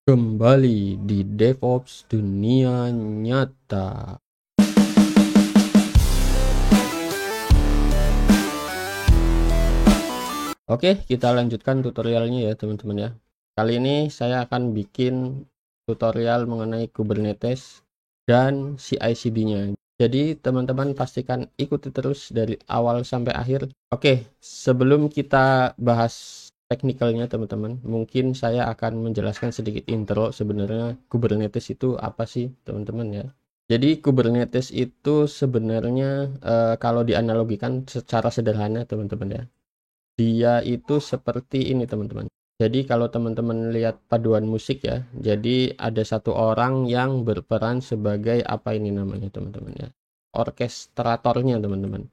Kembali di DevOps dunia nyata. Oke, kita lanjutkan tutorialnya ya teman-teman ya. Kali ini saya akan bikin tutorial mengenai Kubernetes dan CI/CD-nya. Jadi teman-teman pastikan ikuti terus dari awal sampai akhir. Oke, sebelum kita bahas teknikalnya teman-teman, mungkin saya akan menjelaskan sedikit intro sebenarnya Kubernetes itu apa sih teman-teman ya. Jadi Kubernetes itu sebenarnya kalau dianalogikan secara sederhana teman-teman ya. Dia itu seperti ini teman-teman. Jadi kalau teman-teman lihat paduan musik ya, jadi ada satu orang yang berperan sebagai apa ini namanya teman-teman ya, orkestratornya teman-teman.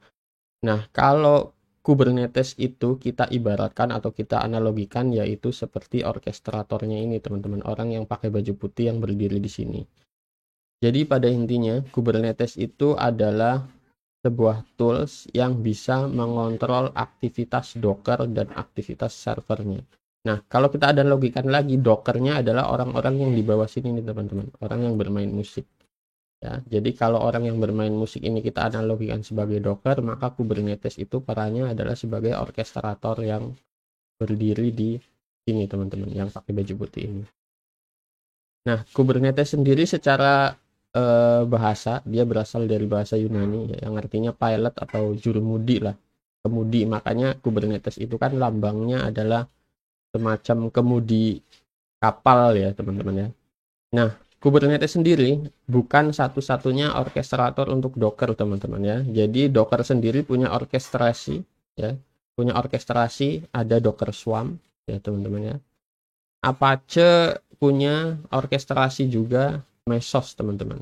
Nah kalau Kubernetes itu kita ibaratkan atau kita analogikan yaitu seperti orkestratornya ini teman-teman, orang yang pakai baju putih yang berdiri di sini. Jadi pada intinya Kubernetes itu adalah sebuah tools yang bisa mengontrol aktivitas Docker dan aktivitas servernya. Nah, kalau kita ada logikan lagi, Dockernya adalah orang-orang yang di bawah sini nih teman-teman, orang yang bermain musik. Ya, jadi kalau orang yang bermain musik ini kita analogikan sebagai Docker, maka Kubernetes itu perannya adalah sebagai orkestrator yang berdiri di sini teman-teman, yang pakai baju putih ini. Nah, Kubernetes sendiri secara bahasa, dia berasal dari bahasa Yunani ya, yang artinya pilot atau jurumudi lah, kemudi. Makanya Kubernetes itu kan lambangnya adalah semacam kemudi kapal ya teman-teman ya. Nah, Kubernetes sendiri bukan satu-satunya orkestrator untuk Docker teman-teman ya. Jadi Docker sendiri punya orkestrasi ya, punya orkestrasi, ada Docker Swarm ya teman-teman ya. Apache punya orkestrasi juga, Mesos teman-teman.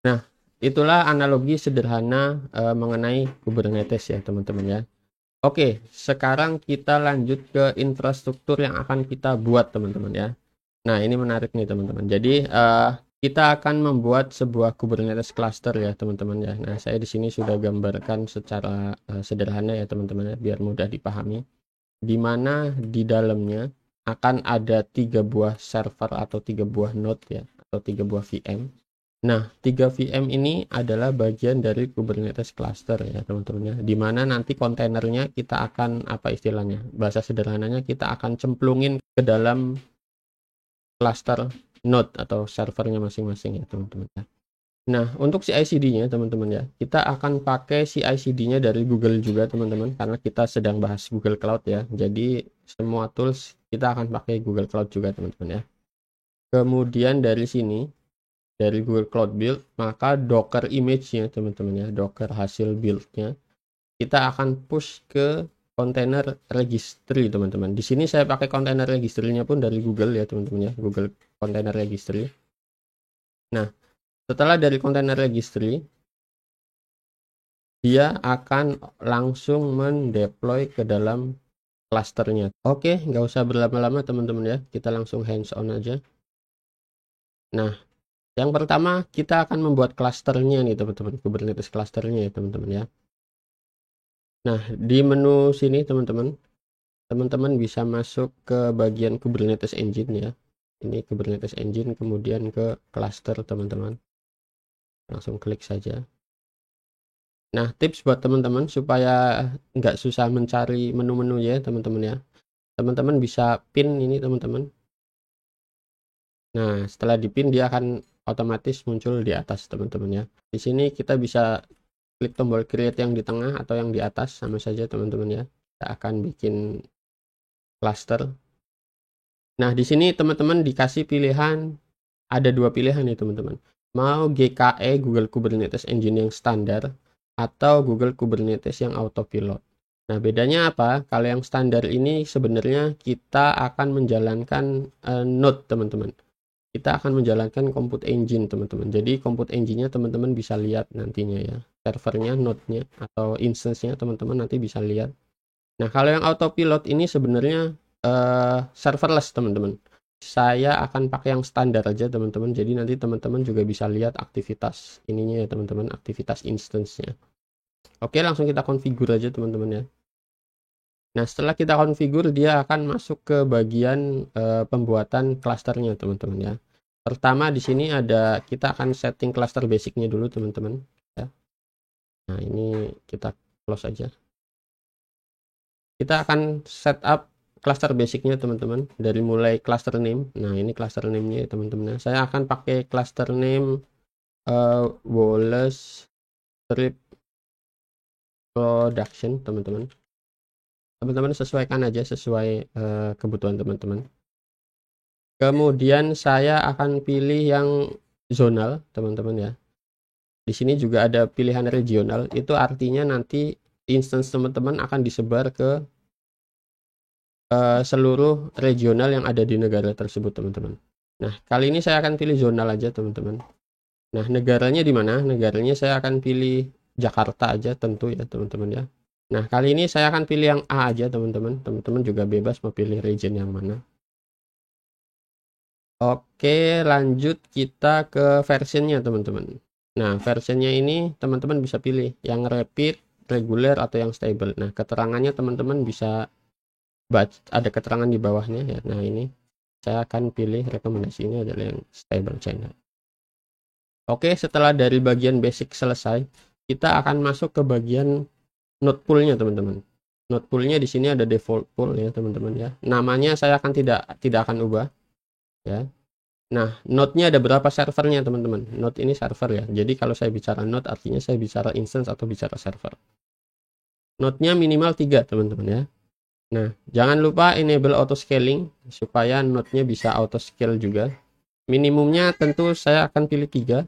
Nah, itulah analogi sederhana mengenai Kubernetes ya teman-teman ya. Oke, sekarang kita lanjut ke infrastruktur yang akan kita buat teman-teman ya. Nah, ini menarik nih teman-teman. Jadi kita akan membuat sebuah Kubernetes cluster ya teman-teman ya. Nah, saya di sini sudah gambarkan secara sederhana ya teman-teman ya, biar mudah dipahami. Di mana di dalamnya akan ada 3 buah server atau 3 buah node ya, atau 3 buah VM. Nah, 3 VM ini adalah bagian dari Kubernetes cluster ya teman-teman ya. Di mana nanti kontainernya kita akan apa istilahnya? Bahasa sederhananya kita akan cemplungin ke dalam cluster node atau servernya masing-masing ya teman-teman ya. Nah, untuk CI/CD-nya teman-teman ya, kita akan pakai CI/CD-nya dari Google juga teman-teman, karena kita sedang bahas Google Cloud ya. Jadi semua tools kita akan pakai Google Cloud juga teman-teman ya. Kemudian dari sini, dari Google Cloud Build, maka Docker image-nya teman-teman ya, Docker hasil build-nya, kita akan push ke kontainer registry teman-teman. Di sini saya pakai kontainer registry-nya pun dari Google ya teman-teman ya, Google Container Registry. Nah, setelah dari kontainer registry, dia akan langsung mendeploy ke dalam klasternya. Oke, nggak usah berlama-lama teman-teman ya, kita langsung hands on aja. Nah, yang pertama kita akan membuat klasternya nih teman-teman, Kubernetes klasternya ya teman-teman ya. Nah, di menu sini teman-teman bisa masuk ke bagian Kubernetes Engine ya. Ini Kubernetes Engine, kemudian ke cluster teman-teman. Langsung klik saja. Nah, tips buat teman-teman supaya nggak susah mencari menu-menu ya teman-teman ya. Teman-teman bisa pin ini teman-teman. Nah, setelah dipin dia akan otomatis muncul di atas teman-teman ya. Di sini kita bisa klik tombol create yang di tengah atau yang di atas, sama saja teman-teman ya. Kita akan bikin cluster. Nah, di sini teman-teman dikasih pilihan, ada 2 pilihan nih teman-teman. Mau GKE Google Kubernetes Engine yang standar atau Google Kubernetes yang autopilot. Nah, bedanya apa? Kalau yang standar ini sebenarnya kita akan menjalankan node teman-teman. Kita akan menjalankan Compute Engine teman-teman. Jadi Compute Engine-nya teman-teman bisa lihat nantinya ya. Servernya, node-nya atau instance-nya teman-teman nanti bisa lihat. Nah, kalau yang autopilot ini sebenarnya serverless teman-teman. Saya akan pakai yang standar aja teman-teman. Jadi nanti teman-teman juga bisa lihat aktivitas ininya ya teman-teman, aktivitas instance-nya. Oke, langsung kita configure aja teman-teman ya. Nah, setelah kita konfigur, dia akan masuk ke bagian pembuatan klasternya, teman-teman ya. Pertama di sini ada, kita akan setting cluster basicnya dulu, teman-teman ya. Nah, ini kita close aja. Kita akan setup cluster basicnya, teman-teman, dari mulai cluster name. Nah, ini cluster name-nya, teman-teman. Saya akan pakai cluster name Wallace Strip Production, teman-teman. Teman-teman sesuaikan aja sesuai kebutuhan teman-teman. Kemudian saya akan pilih yang zonal, teman-teman ya. Di sini juga ada pilihan regional, itu artinya nanti instance teman-teman akan disebar ke seluruh regional yang ada di negara tersebut, teman-teman. Nah, kali ini saya akan pilih zonal aja, teman-teman. Nah, negaranya di mana? Negaranya saya akan pilih Jakarta aja, tentu ya, teman-teman ya. Nah, kali ini saya akan pilih yang A aja, teman-teman. Teman-teman juga bebas mau pilih region yang mana. Oke, lanjut kita ke versionnya, teman-teman. Nah, versionnya ini teman-teman bisa pilih yang rapid, reguler, atau yang stable. Nah, keterangannya teman-teman bisa baca, ada keterangan di bawahnya ya. Nah, ini saya akan pilih rekomendasi ini adalah yang stable channel. Oke, setelah dari bagian basic selesai, kita akan masuk ke bagian node poolnya, teman-teman. Node poolnya di sini ada default pool ya, teman-teman ya. Namanya saya akan tidak akan ubah ya. Nah, node-nya ada berapa servernya, teman-teman? Node ini server ya. Jadi kalau saya bicara node artinya saya bicara instance atau bicara server. Node-nya minimal 3, teman-teman ya. Nah, jangan lupa enable auto scaling supaya node-nya bisa auto scale juga. Minimumnya tentu saya akan pilih 3.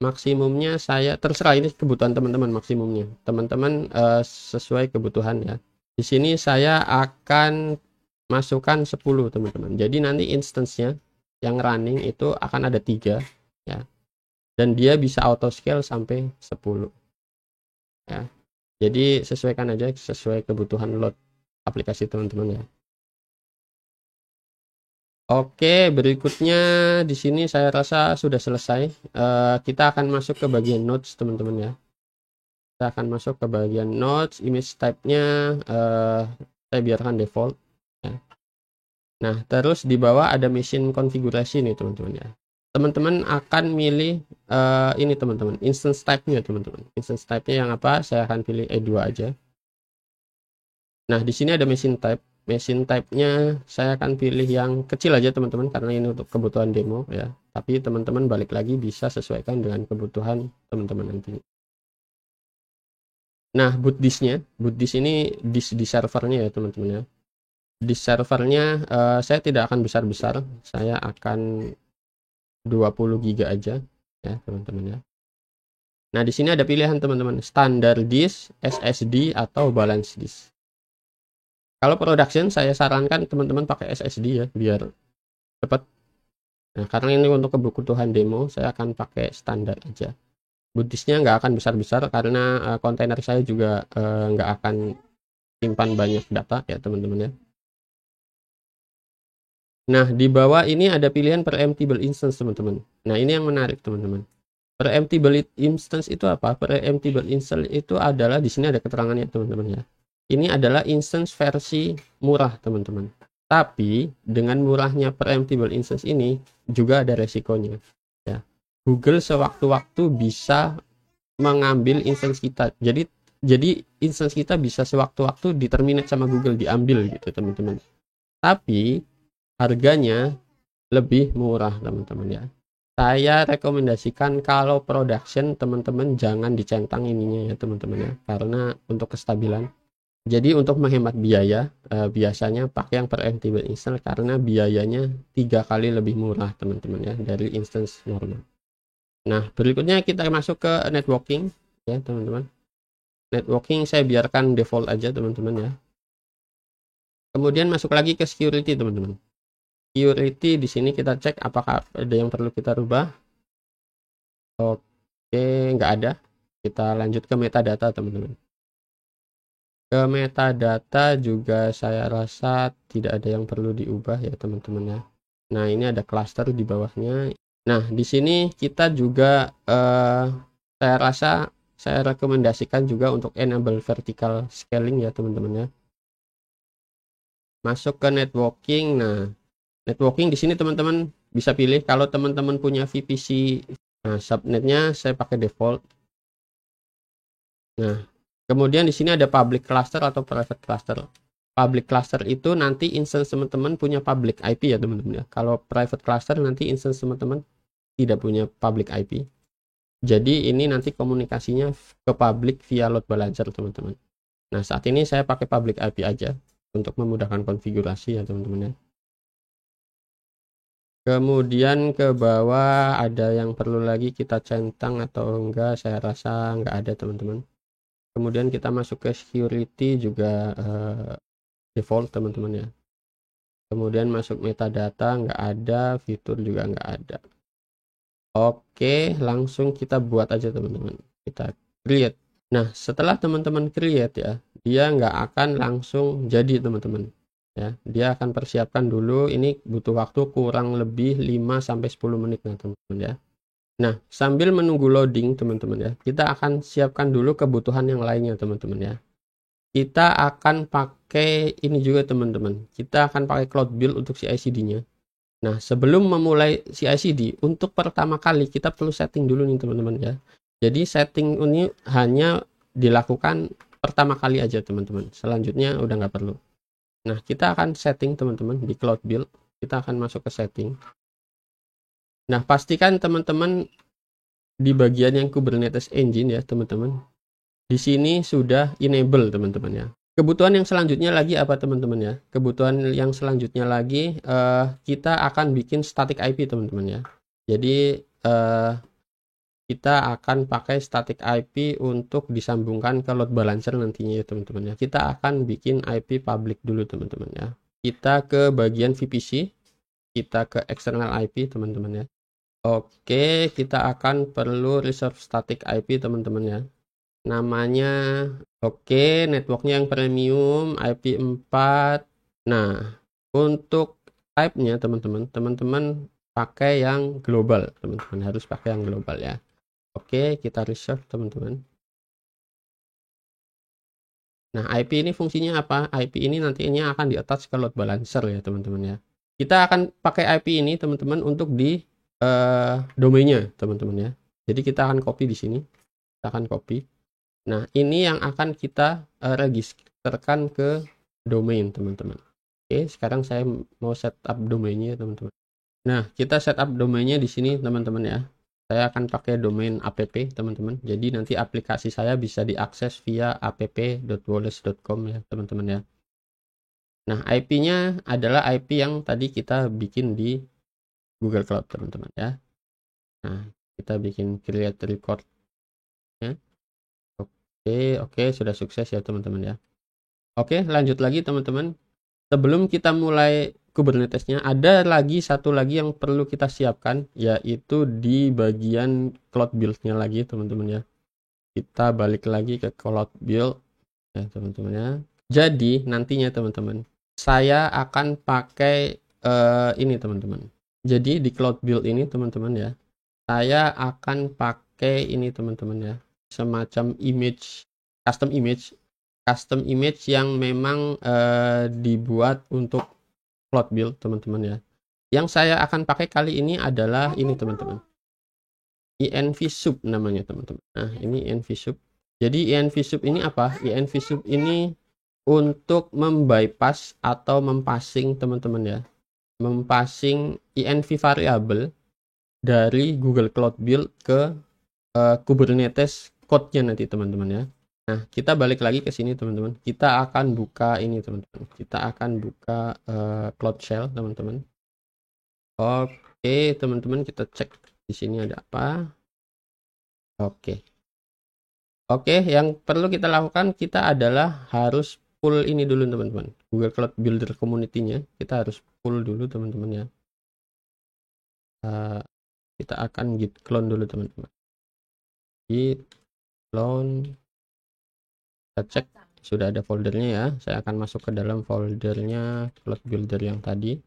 Maksimumnya saya terserah, ini kebutuhan teman-teman maksimumnya. Teman-teman sesuai kebutuhan ya. Di sini saya akan masukkan 10, teman-teman. Jadi nanti instance-nya yang running itu akan ada 3 ya. Dan dia bisa auto scale sampai 10 ya. Jadi sesuaikan aja sesuai kebutuhan load aplikasi teman-teman ya. Oke, berikutnya di sini saya rasa sudah selesai. Kita akan masuk ke bagian notes, teman-teman ya. Kita akan masuk ke bagian notes, image type-nya saya biarkan default ya. Nah, terus di bawah ada machine konfigurasi nih, teman-teman ya. Teman-teman akan milih ini, teman-teman, instance type-nya, teman-teman. Instance type-nya yang apa? Saya akan pilih E2 aja. Nah, di sini ada machine type. Machine type-nya saya akan pilih yang kecil aja, teman-teman, karena ini untuk kebutuhan demo ya. Tapi teman-teman balik lagi bisa sesuaikan dengan kebutuhan teman-teman nanti. Nah, boot disk ini disk di servernya ya, teman-teman ya. Di servernya saya tidak akan besar-besar, saya akan 20 GB aja ya, teman-teman ya. Nah, di sini ada pilihan, teman-teman, standar disk, SSD, atau balance disk. Kalau production saya sarankan teman-teman pakai SSD ya, biar cepat. Nah, karena ini untuk kebutuhan demo, saya akan pakai standar aja. Boot disknya nggak akan besar-besar karena kontainer saya juga nggak akan simpan banyak data ya, teman-teman ya. Nah, di bawah ini ada pilihan preemptible instance, teman-teman. Nah, ini yang menarik, teman-teman. Preemptible instance itu apa? Preemptible instance itu adalah, di sini ada keterangannya, teman-teman ya. Ini adalah instance versi murah, teman-teman. Tapi dengan murahnya preemptible instance ini juga ada resikonya ya. Google sewaktu-waktu bisa mengambil instance kita. Jadi instance kita bisa sewaktu-waktu diterminate sama Google, diambil gitu, teman-teman. Tapi harganya lebih murah, teman-teman ya. Saya rekomendasikan kalau production teman-teman jangan dicentang ininya ya, teman-teman ya, karena untuk kestabilan. Jadi untuk menghemat biaya biasanya pakai yang preemptible instance karena biayanya 3 kali lebih murah, teman-teman ya, dari instance normal. Nah, berikutnya kita masuk ke networking ya, teman-teman. Networking saya biarkan default aja, teman-teman ya. Kemudian masuk lagi ke security, teman-teman. Security di sini kita cek apakah ada yang perlu kita rubah. Oke, nggak ada. Kita lanjut ke metadata, teman-teman. Ke metadata juga saya rasa tidak ada yang perlu diubah ya, teman-teman ya. Nah, ini ada cluster di bawahnya. Nah, di sini kita juga saya rasa saya rekomendasikan juga untuk enable vertical scaling ya, teman-teman ya. masuk ke networking. Nah, networking di sini teman-teman bisa pilih kalau teman-teman punya VPC. Nah, subnetnya saya pakai default. Nah, kemudian di sini ada public cluster atau private cluster. Public cluster itu nanti instance teman-teman punya public IP ya teman-teman ya. Kalau private cluster nanti instance teman-teman tidak punya public IP. Jadi ini nanti komunikasinya ke public via load balancer teman-teman. Nah, saat ini saya pakai public IP aja untuk memudahkan konfigurasi ya teman-teman ya. Kemudian ke bawah ada yang perlu lagi kita centang atau enggak, saya rasa enggak ada teman-teman. Kemudian kita masuk ke security juga default teman-teman ya. Kemudian masuk metadata enggak ada, fitur juga enggak ada. Oke, langsung kita buat aja teman-teman. Kita create. Nah, setelah teman-teman create ya, dia nggak akan langsung jadi teman-teman. Ya, dia akan persiapkan dulu, ini butuh waktu kurang lebih 5-10 menit nah teman-teman ya. Nah, sambil menunggu loading teman-teman ya, kita akan siapkan dulu kebutuhan yang lainnya teman-teman ya. Kita akan pakai ini juga teman-teman. Kita akan pakai Cloud Build untuk CI/CD-nya. Nah, sebelum memulai CI/CD, untuk pertama kali kita perlu setting dulu nih teman-teman ya. Jadi setting ini hanya dilakukan pertama kali aja teman-teman. Selanjutnya udah nggak perlu. Nah, kita akan setting teman-teman di Cloud Build. Kita akan masuk ke setting. Nah, pastikan teman-teman di bagian yang Kubernetes Engine ya teman-teman. Di sini sudah enable teman-teman ya. Kebutuhan yang selanjutnya lagi apa teman-teman ya? Kebutuhan yang selanjutnya lagi kita akan bikin static IP teman-teman ya. Jadi kita akan pakai static IP untuk disambungkan ke load balancer nantinya ya teman-teman ya. Kita akan bikin IP public dulu teman-teman ya. Kita ke bagian VPC, kita ke external IP teman-teman ya. Oke, kita akan perlu reserve static IP teman-teman ya. Namanya oke, networknya yang premium IP4. Nah, untuk type-nya teman-teman pakai yang global teman-teman, harus pakai yang global ya. Oke, kita reserve teman-teman. Nah, IP ini fungsinya apa? IP ini nantinya akan di-attach ke load balancer ya teman-teman ya. Kita akan pakai IP ini teman-teman untuk di domainnya teman-teman ya. Jadi kita akan copy di sini. Kita akan copy. Nah, ini yang akan kita registerkan ke domain teman-teman. Oke, sekarang saya mau setup domainnya teman-teman. Nah, kita setup domainnya di sini teman-teman ya. Saya akan pakai domain app teman-teman. Jadi nanti aplikasi saya bisa diakses via app.wallace.com ya teman-teman ya. Nah, IP-nya adalah IP yang tadi kita bikin di Google Cloud teman-teman ya. Nah, kita bikin create record ya. Oke, sudah sukses ya teman-teman ya. Oke, lanjut lagi teman-teman. Sebelum kita mulai Kubernetes-nya, ada lagi satu lagi yang perlu kita siapkan, yaitu di bagian Cloud Build-nya lagi teman-teman ya. Kita balik lagi ke Cloud Build ya teman-teman ya. Jadi nantinya teman-teman, saya akan pakai ini teman-teman. Jadi di Cloud Build ini teman-teman ya, saya akan pakai ini teman-teman ya, semacam image, custom image yang memang dibuat untuk Cloud Build teman-teman ya. Yang saya akan pakai kali ini adalah ini teman-teman, envsub namanya teman-teman. Nah, ini envsub. Jadi envsub ini apa? Envsub ini untuk membypass atau mempassing teman-teman ya, mempassing env variable dari Google Cloud Build ke Kubernetes code-nya nanti teman-teman ya. Nah, kita balik lagi ke sini teman-teman. Kita akan buka ini teman-teman. Kita akan buka Cloud Shell teman-teman. Oke, teman-teman kita cek di sini ada apa. Oke. Oke, yang perlu kita lakukan kita adalah harus pull ini dulu teman-teman. Google Cloud Builder Community-nya kita harus pull dulu teman-teman ya. Kita akan git clone dulu teman-teman. Git clone. Kita cek sudah ada foldernya ya. Saya akan masuk ke dalam foldernya Cloud Builder yang tadi.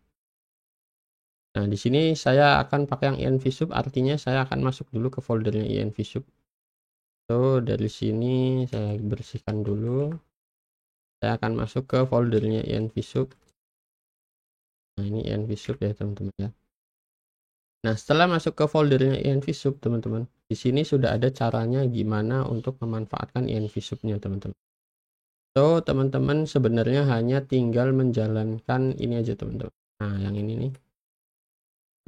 Nah, di sini saya akan pakai yang envsub, artinya saya akan masuk dulu ke foldernya envsub. So, dari sini saya bersihkan dulu. Saya akan masuk ke foldernya envsub. Nah, ini envsub ya teman-teman ya. Nah, setelah masuk ke foldernya envsub teman-teman, di sini sudah ada caranya gimana untuk memanfaatkan envsubnya teman-teman. So, teman-teman sebenarnya hanya tinggal menjalankan ini aja teman-teman. Nah, yang ini nih.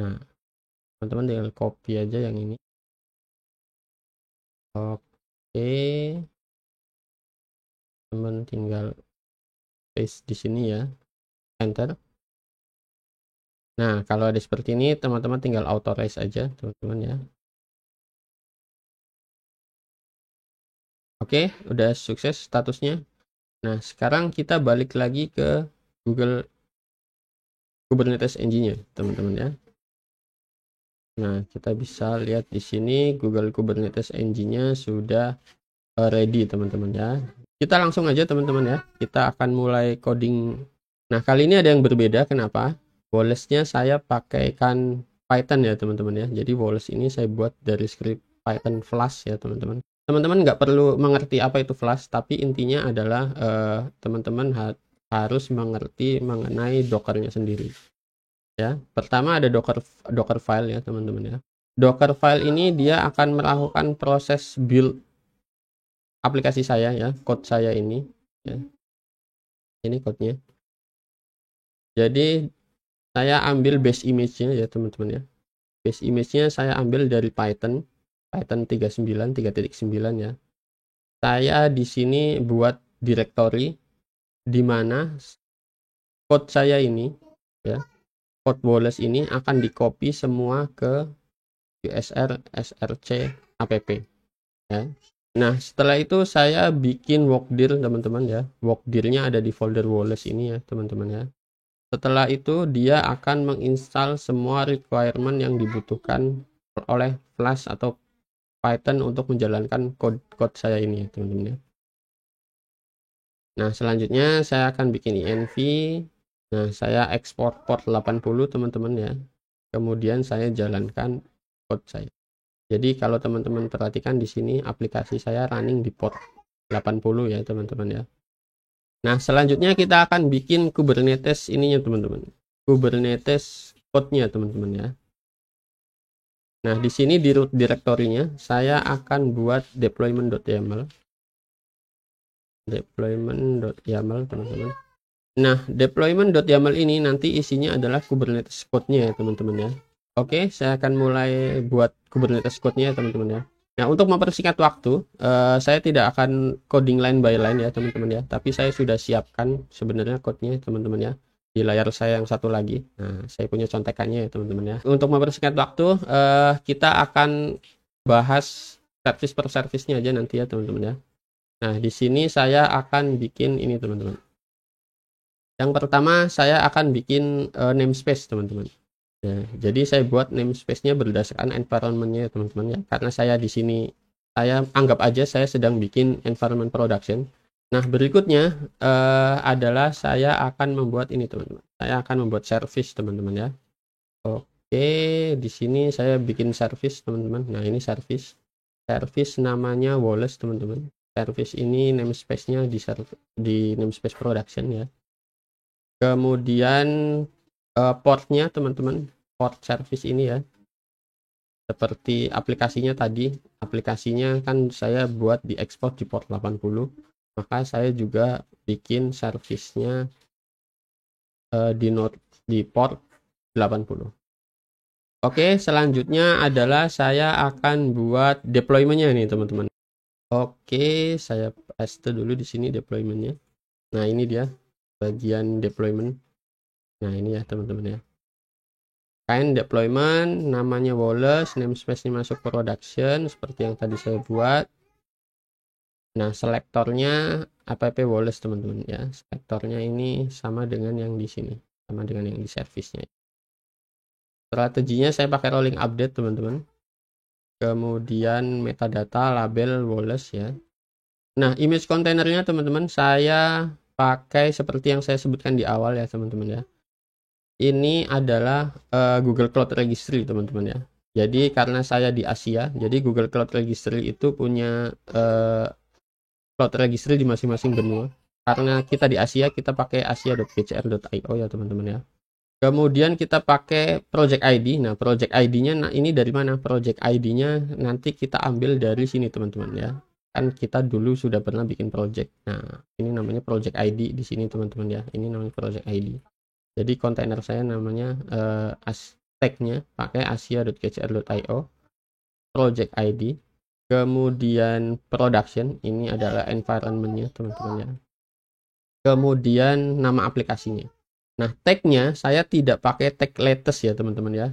Nah, teman-teman tinggal copy aja yang ini. Oke. Teman tinggal paste di sini ya. Enter. Nah, kalau ada seperti ini, teman-teman tinggal authorize aja, teman-teman ya. Oke, udah sukses statusnya. Nah, sekarang kita balik lagi ke Google Kubernetes Engine-nya, teman-teman ya. Nah, kita bisa lihat di sini Google Kubernetes Engine-nya sudah ready, teman-teman ya. Kita langsung aja, teman-teman ya. Kita akan mulai coding. Nah, kali ini ada yang berbeda. Kenapa? Wallace-nya saya pakaikan Python ya, teman-teman ya. Jadi Wallace ini saya buat dari script Python Flash ya, teman-teman. Teman-teman nggak perlu mengerti apa itu Flash, tapi intinya adalah teman-teman harus mengerti mengenai Docker-nya sendiri. Ya, pertama ada Docker file ya, teman-teman ya. Docker file ini dia akan melakukan proses build aplikasi saya ya, code saya ini ya. Ini code-nya. Jadi saya ambil base image-nya ya, teman-teman ya. Base image-nya saya ambil dari Python 39 3.9 ya. Saya di sini buat directory di mana code saya ini ya, code Wallace ini akan di copy semua ke usr src app ya. Nah, setelah itu saya bikin workdir, teman-teman ya. Workdirnya ada di folder Wallace ini ya, teman-teman ya. Setelah itu dia akan menginstal semua requirement yang dibutuhkan oleh Flash atau Python untuk menjalankan code saya ini ya, teman-teman ya. Nah, selanjutnya saya akan bikin env. Nah, saya ekspor port 80, teman-teman ya. Kemudian saya jalankan code saya. Jadi kalau teman-teman perhatikan di sini aplikasi saya running di port 80 ya, teman-teman ya. Nah, selanjutnya kita akan bikin Kubernetes ininya, teman-teman. Kubernetes code-nya, teman-teman ya. Nah, di sini di root directory-nya saya akan buat deployment.yaml. Deployment.yaml, teman-teman. Nah, deployment.yaml ini nanti isinya adalah Kubernetes code-nya ya, teman-teman ya. Oke, saya akan mulai buat Kubernetes code-nya ya, teman-teman ya. Nah, untuk mempersingkat waktu, saya tidak akan coding line by line ya, teman-teman ya. Tapi saya sudah siapkan sebenarnya code-nya, teman-teman ya, di layar saya yang satu lagi. Nah, saya punya contekannya ya, teman-teman ya. Untuk mempersingkat waktu, kita akan bahas service per service-nya aja nanti ya, teman-teman ya. Nah, di sini saya akan bikin ini, teman-teman. Yang pertama, saya akan bikin namespace, teman-teman. Ya, jadi saya buat namespace-nya berdasarkan environment-nya, teman-teman ya. Karena saya di sini, saya anggap aja saya sedang bikin environment production. Nah, berikutnya adalah saya akan membuat ini, teman-teman. Saya akan membuat service, teman-teman ya. Oke, di sini saya bikin service, teman-teman. Nah, ini service. Service namanya Wallace, teman-teman. Service ini namespace-nya di namespace production ya. Kemudian portnya, teman-teman, port service ini ya, seperti aplikasinya tadi, aplikasinya kan saya buat di ekspor di port 80, maka saya juga bikin servicenya di port 80. Oke, selanjutnya adalah saya akan buat deploymentnya nih, teman-teman. Oke, saya paste dulu di sini deploymentnya. Nah, ini dia bagian deployment. Nah, ini ya, teman-teman ya. Kain deployment namanya Wallace, namespace-nya masuk production seperti yang tadi saya buat. Nah, selektornya app Wallace, teman-teman ya. Selektornya ini sama dengan yang di sini, sama dengan yang di service-nya. Strateginya saya pakai rolling update, teman-teman. Kemudian metadata label Wallace ya. Nah, image kontainernya, teman-teman, saya pakai seperti yang saya sebutkan di awal ya, teman-teman ya. Ini adalah Google Cloud Registry, teman-teman ya. Jadi karena saya di Asia, jadi Google Cloud Registry itu punya Cloud Registry di masing-masing benua. Karena kita di Asia, kita pakai asia.gcr.io ya, teman-teman ya. Kemudian kita pakai project ID. Nah, project ID-nya, nah ini dari mana? Project ID-nya nanti kita ambil dari sini teman-teman ya. Kan kita dulu sudah pernah bikin project. Nah, ini namanya project ID di sini teman-teman ya. Ini namanya project ID. Jadi kontainer saya namanya tag-nya pakai asia.kcr.io, project ID. Kemudian production, ini adalah environment-nya teman-teman ya. Kemudian nama aplikasinya. Nah, tag-nya saya tidak pakai tag latest ya teman-teman ya.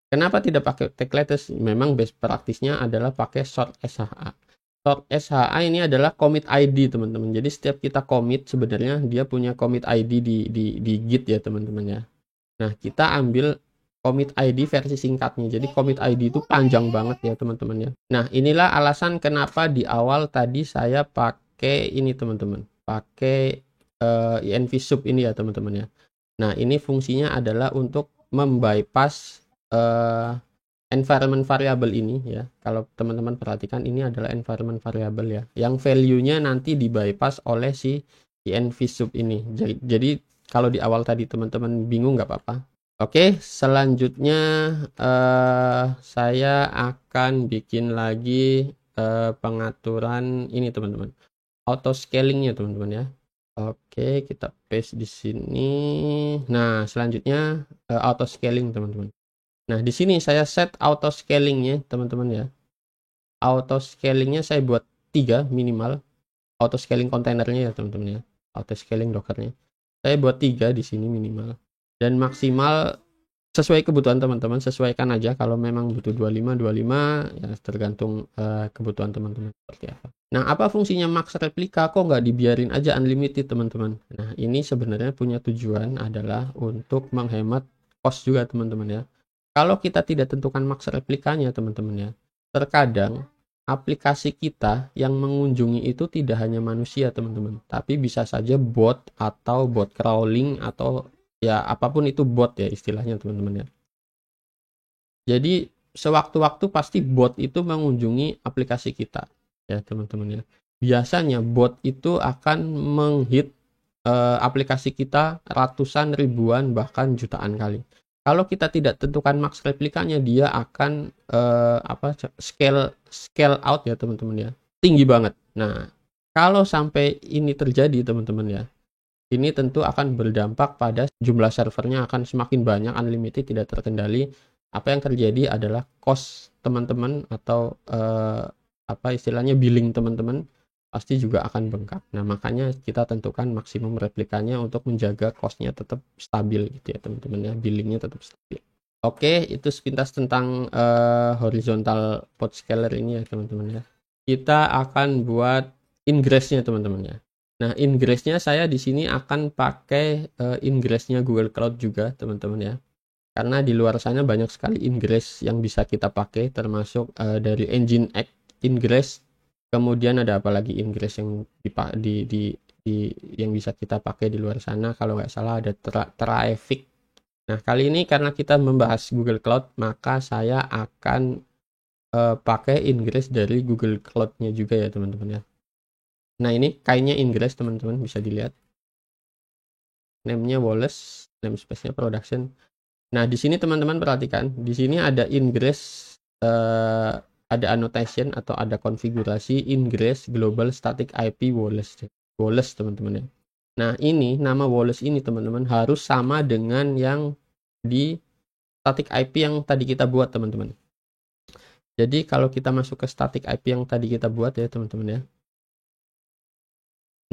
Kenapa tidak pakai tag latest? Memang best praktisnya adalah pakai short SHA. Short SHA ini adalah commit ID teman-teman. Jadi setiap kita commit sebenarnya dia punya commit ID di Git ya teman-teman ya. Nah, kita ambil commit ID versi singkatnya. Jadi commit ID itu panjang banget ya teman-teman ya. Nah, inilah alasan kenapa di awal tadi saya pakai ini teman-teman. Pakai env sub ini ya teman-teman ya. Nah, ini fungsinya adalah untuk membypass environment variable ini ya. Kalau teman-teman perhatikan, ini adalah environment variable ya, yang value-nya nanti dibypass oleh si env sub ini. Jadi kalau di awal tadi teman-teman bingung nggak apa-apa. Oke, selanjutnya saya akan bikin lagi pengaturan ini teman-teman, auto scalingnya teman-teman ya. Oke, kita paste di sini. Nah, selanjutnya auto scaling teman-teman. Nah, di sini saya set auto scalingnya teman-teman ya. Auto scalingnya saya buat 3 minimal. Auto scaling kontainernya ya teman-teman ya. Auto scaling dockernya saya buat 3 di sini minimal. Dan maksimal sesuai kebutuhan teman-teman, sesuaikan aja. Kalau memang butuh 25 ya tergantung kebutuhan teman-teman seperti apa. Nah, apa fungsinya max replika? Kok nggak dibiarin aja unlimited teman-teman? Nah, ini sebenarnya punya tujuan adalah untuk menghemat cost juga teman-teman ya. Kalau kita tidak tentukan max replikanya teman-teman ya, terkadang aplikasi kita yang mengunjungi itu tidak hanya manusia teman-teman, tapi bisa saja bot atau bot crawling atau ya apapun itu bot ya istilahnya teman-teman ya. Jadi sewaktu-waktu pasti bot itu mengunjungi aplikasi kita ya teman-teman ya. Biasanya bot itu akan menghit aplikasi kita ratusan, ribuan, bahkan jutaan kali. Kalau kita tidak tentukan max replikanya, dia akan scale out ya teman-teman ya, tinggi banget. Nah, kalau sampai ini terjadi teman-teman ya, ini tentu akan berdampak pada jumlah servernya akan semakin banyak, unlimited, tidak terkendali. Apa yang terjadi adalah cost teman-teman atau istilahnya billing teman-teman pasti juga akan bengkak. Nah, makanya kita tentukan maksimum replikanya untuk menjaga cost-nya tetap stabil gitu ya teman-teman ya, billingnya tetap stabil. Oke, itu sepintas tentang horizontal pod scaler ini ya teman-teman ya. Kita akan buat ingress-nya teman-teman ya. Nah, ingress-nya saya di sini akan pakai ingress-nya Google Cloud juga teman-teman ya. Karena di luar sana banyak sekali ingress yang bisa kita pakai, termasuk dari Nginx ingress. Kemudian ada apa lagi ingress yang yang bisa kita pakai di luar sana? Kalau nggak salah ada Traffic. Nah, kali ini karena kita membahas Google Cloud, maka saya akan pakai ingress dari Google Cloud-nya juga ya teman-teman ya. Nah, ini kayaknya ingress teman-teman bisa dilihat. Name-nya Wallace, namespace-nya production. Nah, di sini teman-teman perhatikan, di sini ada ingress, ada annotation atau ada konfigurasi ingress global static IP Wallace teman-teman ya. Nah, ini nama Wallace ini teman-teman harus sama dengan yang di static IP yang tadi kita buat teman-teman. Jadi kalau kita masuk ke static IP yang tadi kita buat ya teman-teman ya.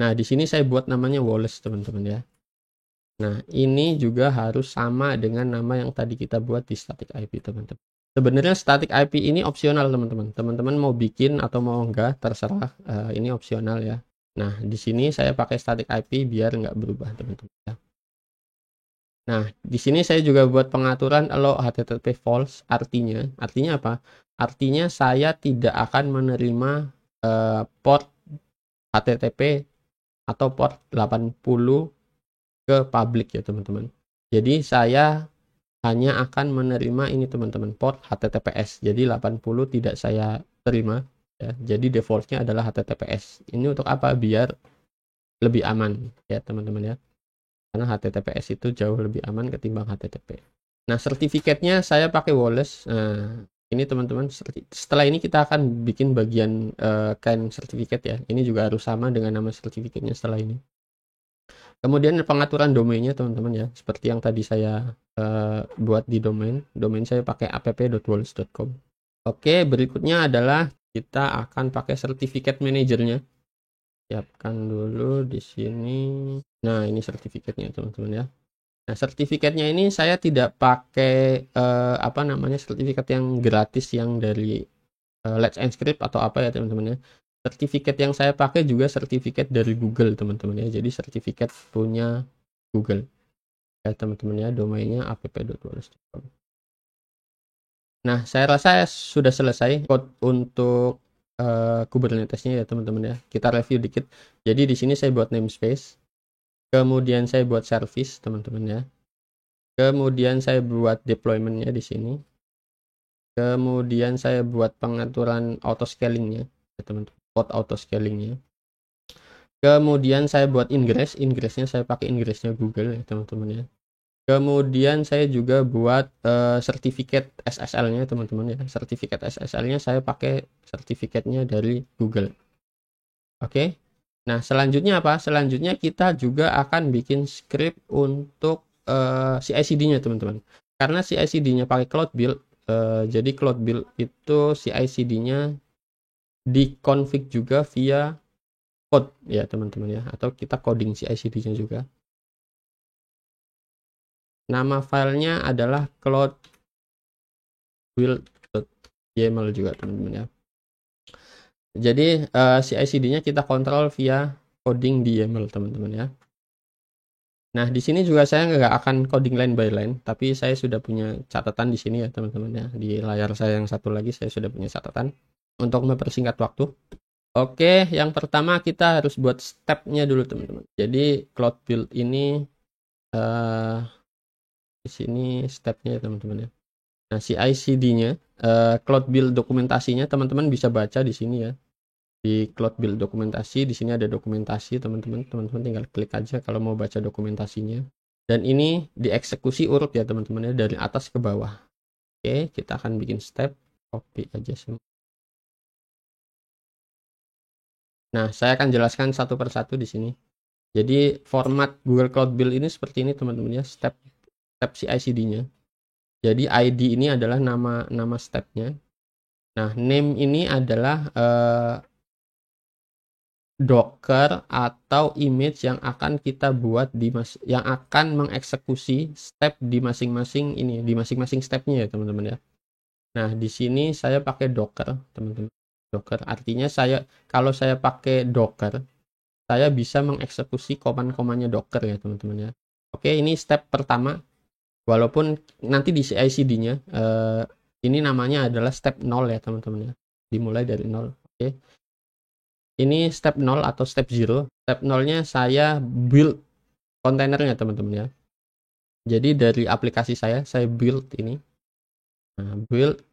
Nah, di sini saya buat namanya Wallace teman-teman ya. Nah, ini juga harus sama dengan nama yang tadi kita buat di static IP teman-teman. Sebenarnya static IP ini opsional teman-teman. Teman-teman mau bikin atau mau enggak terserah. Ini opsional ya. Nah, di sini saya pakai static IP biar nggak berubah teman-teman ya. Nah, di sini saya juga buat pengaturan allow HTTP false. Artinya apa? Artinya saya tidak akan menerima port HTTP atau port 80 ke public ya teman-teman. Jadi saya hanya akan menerima ini teman-teman, port HTTPS. Jadi 80 tidak saya terima ya. Jadi defaultnya adalah HTTPS. Ini untuk apa? Biar lebih aman ya teman-teman ya. karena HTTPS itu jauh lebih aman ketimbang HTTP. Nah, sertifikatnya saya pakai Wallace. Nah, ini teman-teman, setelah ini kita akan bikin bagian kind sertifikat ya. Ini juga harus sama dengan nama sertifikatnya setelah ini. Kemudian pengaturan domainnya teman-teman ya, seperti yang tadi saya buat di domain saya pakai app.wallace.com. Oke, berikutnya adalah kita akan pakai sertifikat manajernya. Siapkan dulu di sini. Nah, ini sertifikatnya teman-teman ya. Nah, sertifikatnya ini saya tidak pakai sertifikat yang gratis yang dari Let's Encrypt atau apa ya teman-teman ya. Sertifikat yang saya pakai juga sertifikat dari Google teman-teman ya. Jadi sertifikat punya Google ya teman-teman ya. Domainnya app.wallace.com. Nah, saya rasa sudah selesai code untuk Kubernetesnya ya teman-teman ya. Kita review dikit. Jadi di sini saya buat namespace. Kemudian saya buat service teman-teman ya. Kemudian saya buat deploymentnya di sini. Kemudian saya buat pengaturan auto scalingnya ya teman-teman. Code auto scalingnya. Kemudian saya buat ingressnya saya pakai ingressnya Google ya teman-teman ya. Kemudian saya juga buat sertifikat SSL-nya teman-teman ya. Sertifikat SSL-nya saya pakai sertifikatnya dari Google. Oke. Nah, selanjutnya apa? Selanjutnya kita juga akan bikin script untuk CI/CD-nya teman-teman. Karena CI/CD-nya pakai Cloud Build, jadi Cloud Build itu CI/CD-nya dikonfig juga via code ya teman-teman ya. Atau kita coding CI/CD-nya juga. Nama filenya adalah cloudbuild.yaml juga teman-teman ya. Jadi CI/CD-nya kita kontrol via coding di YAML teman-teman ya. Nah, di sini juga saya nggak akan coding line by line, tapi saya sudah punya catatan di sini ya teman-teman ya. Di layar saya yang satu lagi saya sudah punya catatan untuk mempersingkat waktu. Oke, yang pertama kita harus buat step-nya dulu teman-teman. Jadi Cloud Build ini di sini step-nya ya teman-teman ya. Nah, CI/CD-nya, Cloud Build dokumentasinya teman-teman bisa baca di sini ya. Di Cloud Build dokumentasi, di sini ada dokumentasi teman-teman tinggal klik aja kalau mau baca dokumentasinya. Dan ini dieksekusi urut ya teman-teman ya, dari atas ke bawah. Oke, kita akan bikin step, copy aja semua. Nah, saya akan jelaskan satu persatu di sini. Jadi format Google Cloud Build ini seperti ini teman-teman ya, step CI/CD-nya. Jadi ID ini adalah nama stepnya. Nah, name ini adalah Docker atau image yang akan kita buat yang akan mengeksekusi step di masing-masing stepnya ya teman-teman ya. Nah, di sini saya pakai Docker teman-teman. Docker artinya kalau saya pakai Docker, saya bisa mengeksekusi command-commandnya Docker ya teman-teman ya. Oke, ini step pertama. Walaupun nanti di CI/CD-nya ini namanya adalah step 0 ya teman-teman ya. Dimulai dari 0. Oke. Ini step 0 atau step 0. Step 0-nya saya build kontainernya teman-teman ya. Jadi dari aplikasi saya build ini. Nah, build.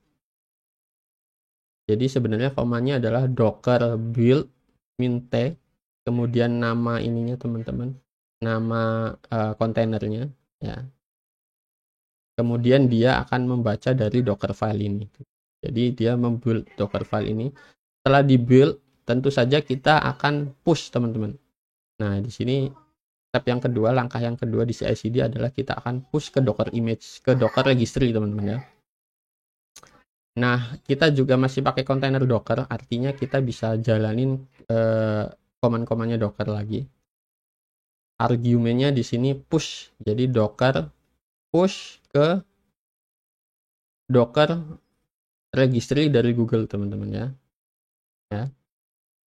Jadi sebenarnya command-nya adalah docker build mint, kemudian nama ininya teman-teman. Nama kontainernya ya. Kemudian dia akan membaca dari Docker file ini. Jadi dia membuild Docker file ini. Setelah dibuild, tentu saja kita akan push teman-teman. Nah, di sini step yang kedua, langkah yang kedua di CI/CD adalah kita akan push ke Docker image, ke Docker registry teman-teman ya. Nah, kita juga masih pakai kontainer Docker, artinya kita bisa jalanin command-commandnya Docker lagi. Argumennya di sini push. Jadi Docker push ke Docker registry dari Google teman-teman ya.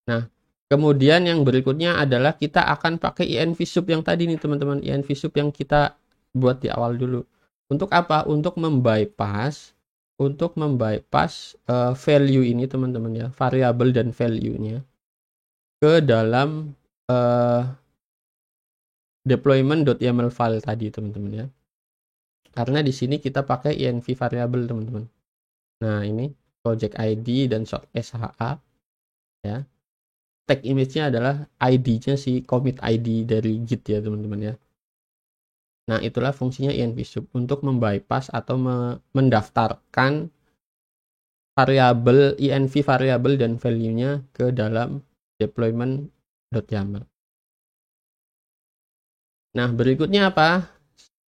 Nah, kemudian yang berikutnya adalah kita akan pakai envsub yang tadi nih teman-teman. Envsub yang kita buat di awal dulu. Untuk apa? Untuk membypass value ini teman-teman ya, variabel dan value-nya ke dalam deployment.yaml file tadi teman-teman ya. Karena di sini kita pakai env variable teman-teman. Nah, ini project ID dan SHA ya. Tag image-nya adalah ID-nya si commit ID dari Git ya teman-teman ya. Nah, itulah fungsinya env sub untuk membypass atau mendaftarkan variabel env variabel dan value-nya ke dalam deployment.yaml. Nah, berikutnya apa?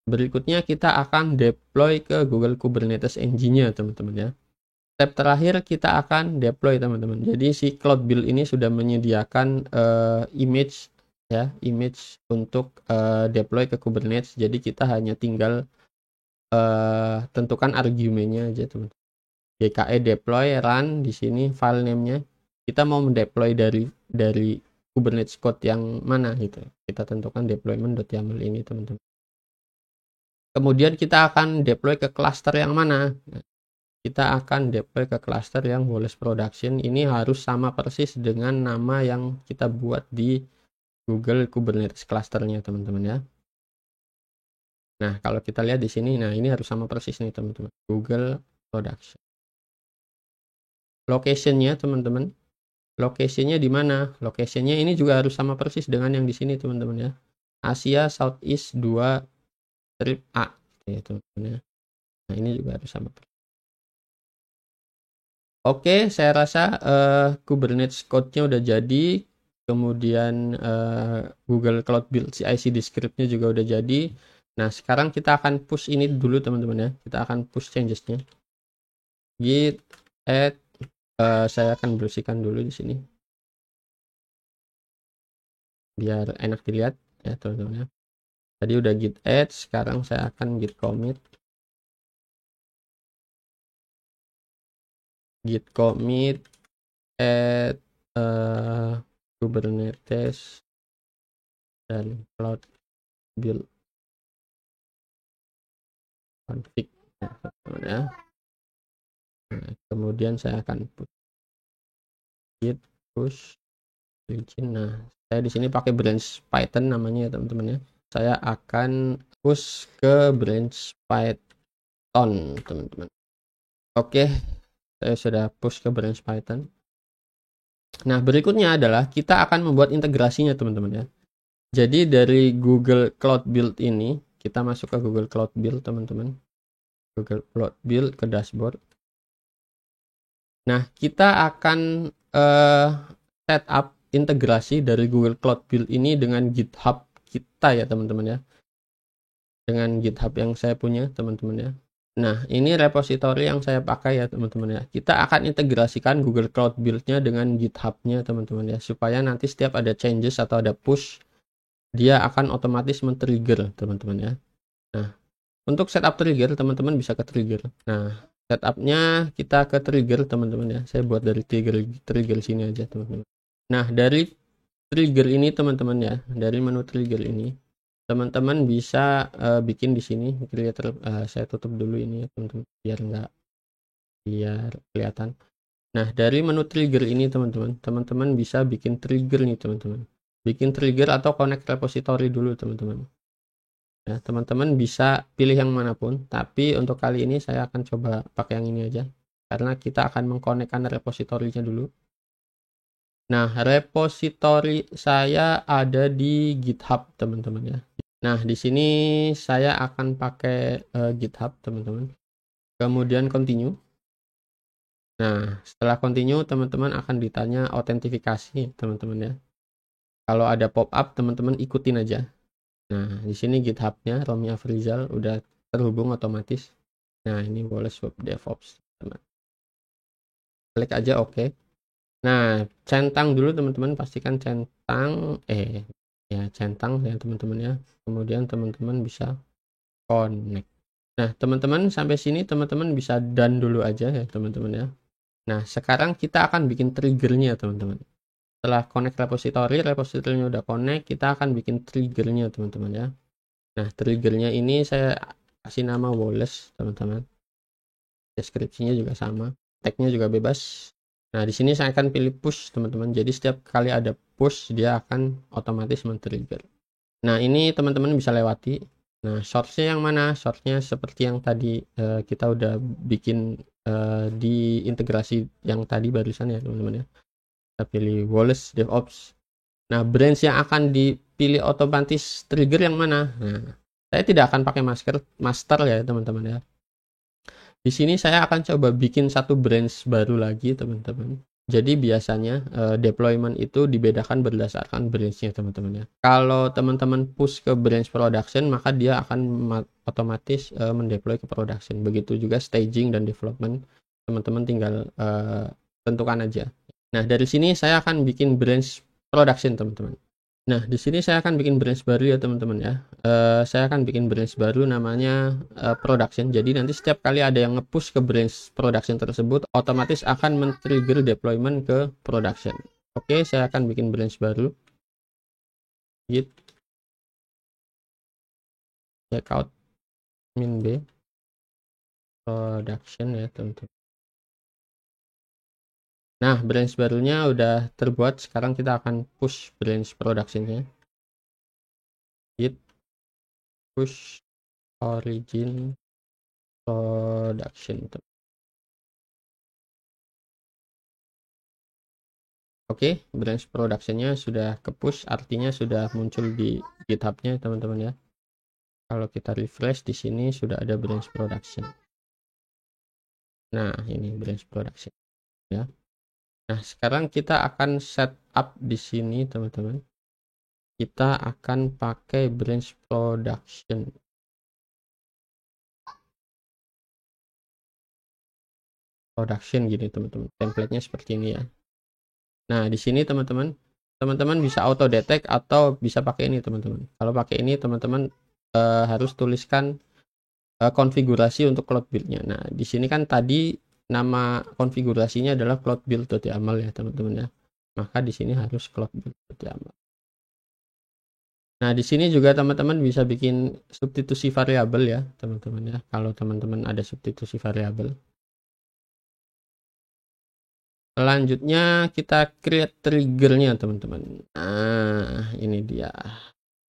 Berikutnya kita akan deploy ke Google Kubernetes Engine-nya, teman-teman ya. Step terakhir kita akan deploy, teman-teman. Jadi si Cloud Build ini sudah menyediakan image ya, image untuk deploy ke Kubernetes. Jadi kita hanya tinggal tentukan argumennya aja, teman-teman. GKE deploy run di sini file name-nya. Kita mau mendeploy dari Kubernetes code yang mana gitu. Kita tentukan deployment.yaml ini, teman-teman. Kemudian kita akan deploy ke cluster yang mana? Kita akan deploy ke cluster yang Wallace Production. Ini harus sama persis dengan nama yang kita buat di Google Kubernetes clusternya, teman-teman ya. Nah, kalau kita lihat di sini, nah ini harus sama persis nih, teman-teman. Google Production. Location-nya, teman-teman. Location-nya di mana? Location-nya ini juga harus sama persis dengan yang di sini, teman-teman ya. Asia Southeast 2 strip A, ya, teman-teman ya. Nah, ini juga harus sama persis. Oke, saya rasa Kubernetes code-nya udah jadi. Kemudian Google Cloud Build CI/CD script-nya juga udah jadi. Nah, sekarang kita akan push ini dulu, teman-teman ya. Kita akan push changes-nya. Git add, saya akan bersihkan dulu di sini. Biar enak dilihat ya, teman-teman ya. Tadi udah git add, sekarang saya akan git commit. Git commit add Kubernetes dan Cloud Build config ya. Nah, kemudian saya akan git push origin. Nah, saya di sini pakai branch Python namanya ya, teman-teman ya. Saya akan push ke branch Python, teman-teman. Oke, saya sudah push ke branch Python. Nah, berikutnya adalah kita akan membuat integrasinya, teman-teman ya. Jadi dari Google Cloud Build ini, kita masuk ke Google Cloud Build, teman-teman. Google Cloud Build ke dashboard. Nah, kita akan setup integrasi dari Google Cloud Build ini dengan GitHub kita ya, teman-teman ya. Dengan GitHub yang saya punya, teman-teman ya. Nah, ini repository yang saya pakai ya, teman-teman ya. Kita akan integrasikan Google Cloud Build-nya dengan GitHub-nya, teman-teman ya. Supaya nanti setiap ada changes atau ada push, dia akan otomatis men-trigger, teman-teman ya. Nah, untuk setup trigger, teman-teman bisa ke trigger. Nah, setupnya kita ke trigger, teman-teman ya. Saya buat dari trigger sini aja, teman-teman. Nah, dari trigger ini, teman-teman ya, dari menu trigger ini, teman-teman bisa bikin di sini creator. Saya tutup dulu ini ya, teman-teman, biar kelihatan. Nah, dari menu trigger ini, teman-teman bisa bikin trigger nih, teman-teman. Bikin trigger atau connect repository dulu, teman-teman. Ya, teman-teman bisa pilih yang manapun, tapi untuk kali ini saya akan coba pakai yang ini aja, karena kita akan mengkonekkan repositorinya dulu. Nah, repositori saya ada di GitHub, teman-teman ya. Nah, di sini saya akan pakai GitHub, teman-teman. Kemudian continue. Nah, setelah continue, teman-teman akan ditanya autentifikasi, teman-teman ya. Kalau ada pop-up, teman-teman ikutin aja. Nah, di sini GitHub-nya Romi Afrizal udah terhubung otomatis. Nah, ini Wallace Web DevOps, teman. Klik aja oke. Nah, centang dulu, teman-teman, pastikan centang centang ya, teman-teman ya. Kemudian teman-teman bisa connect. Nah, teman-teman sampai sini teman-teman bisa done dulu aja ya, teman-teman ya. Nah, sekarang kita akan bikin triggernya, teman-teman. Setelah connect repositorinya udah connect, kita akan bikin triggernya, teman-teman ya. Nah, triggernya ini saya kasih nama Wallace, teman-teman. Deskripsinya juga sama, tagnya juga bebas. Nah, di sini saya akan pilih push, teman-teman. Jadi setiap kali ada push, dia akan otomatis men-trigger. Nah, ini teman-teman bisa lewati. Nah, source-nya yang mana? Source-nya seperti yang tadi kita udah bikin di integrasi yang tadi barusan ya, teman-teman ya. Kita pilih Wallace DevOps. Nah, branch yang akan dipilih otomatis trigger yang mana? Nah, Saya tidak akan pakai master ya teman-teman ya. Di sini saya akan coba bikin satu branch baru lagi teman-teman. Jadi biasanya deployment itu dibedakan berdasarkan branch-nya teman-teman ya. Kalau teman-teman push ke branch production, maka dia akan otomatis mendeploy ke production. Begitu juga staging dan development, teman-teman tinggal tentukan aja. Nah, dari sini saya akan bikin branch production teman-teman. Nah, di sini saya akan bikin branch baru ya teman-teman ya. Saya akan bikin branch baru namanya production. Jadi nanti setiap kali ada yang nge-push ke branch production tersebut, otomatis akan men-trigger deployment ke production. Oke, saya akan bikin branch baru. Git checkout min b production ya teman-teman. Nah, branch barunya udah terbuat. Sekarang kita akan push branch productionnya. Git push origin production. Oke, branch productionnya sudah ke-push, artinya sudah muncul di GitHub-nya teman-teman ya. Kalau kita refresh di sini sudah ada branch production. Nah, ini branch production ya. Nah, sekarang kita akan setup di sini teman-teman. Kita akan pakai branch production. Production gini teman-teman. Template-nya seperti ini ya. Nah, di sini teman-teman bisa auto detect atau bisa pakai ini teman-teman. Kalau pakai ini teman-teman harus tuliskan konfigurasi untuk cloud build-nya. Nah, di sini kan tadi nama konfigurasinya adalah cloud build.yaml ya, teman-teman ya. Maka di sini harus cloud build.yaml. Nah, di sini juga teman-teman bisa bikin substitusi variabel ya, teman-teman ya. Kalau teman-teman ada substitusi variabel. Selanjutnya kita create triggernya, teman-teman. Nah, ini dia.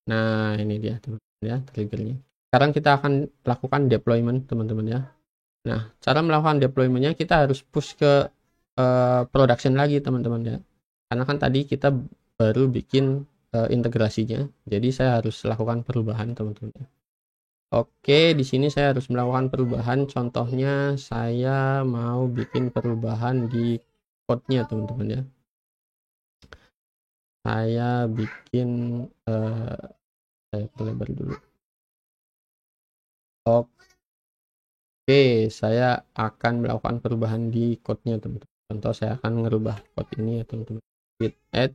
Nah, ini dia, teman-teman ya, triggernya. Sekarang kita akan lakukan deployment, teman-teman ya. Nah, cara melakukan deployment-nya kita harus push ke production lagi teman-teman ya. Karena kan tadi kita baru bikin integrasinya. Jadi saya harus lakukan perubahan teman-teman ya. Oke, di sini saya harus melakukan perubahan. Contohnya saya mau bikin perubahan di code-nya teman-teman ya. Saya bikin saya lebar dulu. Oke, saya akan melakukan perubahan di code-nya teman-teman. Contoh saya akan merubah code ini ya teman-teman. Git add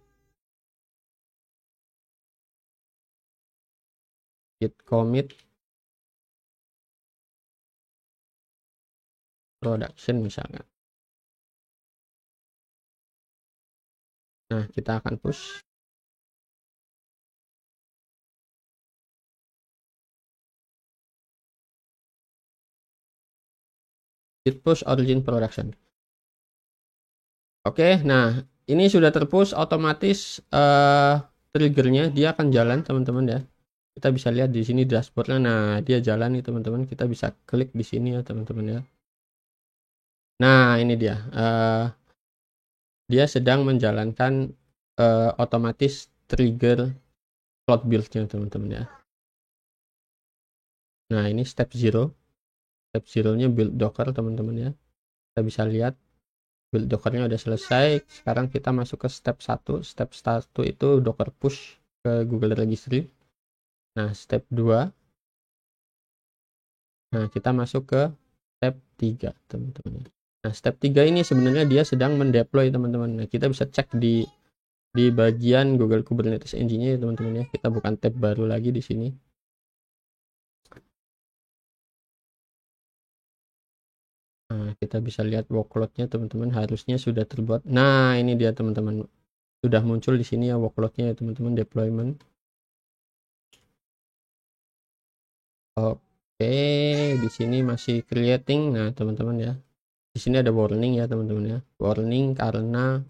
git commit production misalnya. Nah, kita akan push. Git push origin production. Oke, nah ini sudah terpush, otomatis triggernya dia akan jalan teman-teman ya. Kita bisa lihat di sini dashboardnya. Nah, dia jalan nih teman-teman. Kita bisa klik di sini ya teman-teman ya. Nah, ini dia. Dia sedang menjalankan otomatis trigger cloud build-nya teman-teman ya. Nah, ini step 0. Step 0-nya build Docker teman-teman ya. Kita bisa lihat build Dockernya udah selesai. Sekarang kita masuk ke step 1. Step 1 itu Docker push ke Google Registry. Nah, step 2. Nah, kita masuk ke step 3 teman-teman. Nah, step 3 ini sebenarnya dia sedang mendeploy teman-teman. Nah, kita bisa cek di bagian Google Kubernetes Engine-nya ya teman-teman ya. Kita bukan tab baru lagi di sini. Nah, kita bisa lihat workload-nya teman-teman, harusnya sudah terbuat. Nah, ini dia teman-teman. Sudah muncul di sini ya workload-nya ya teman-teman, deployment. Oke, di sini masih creating. Nah, teman-teman ya. Di sini ada warning ya teman-teman ya. Warning karena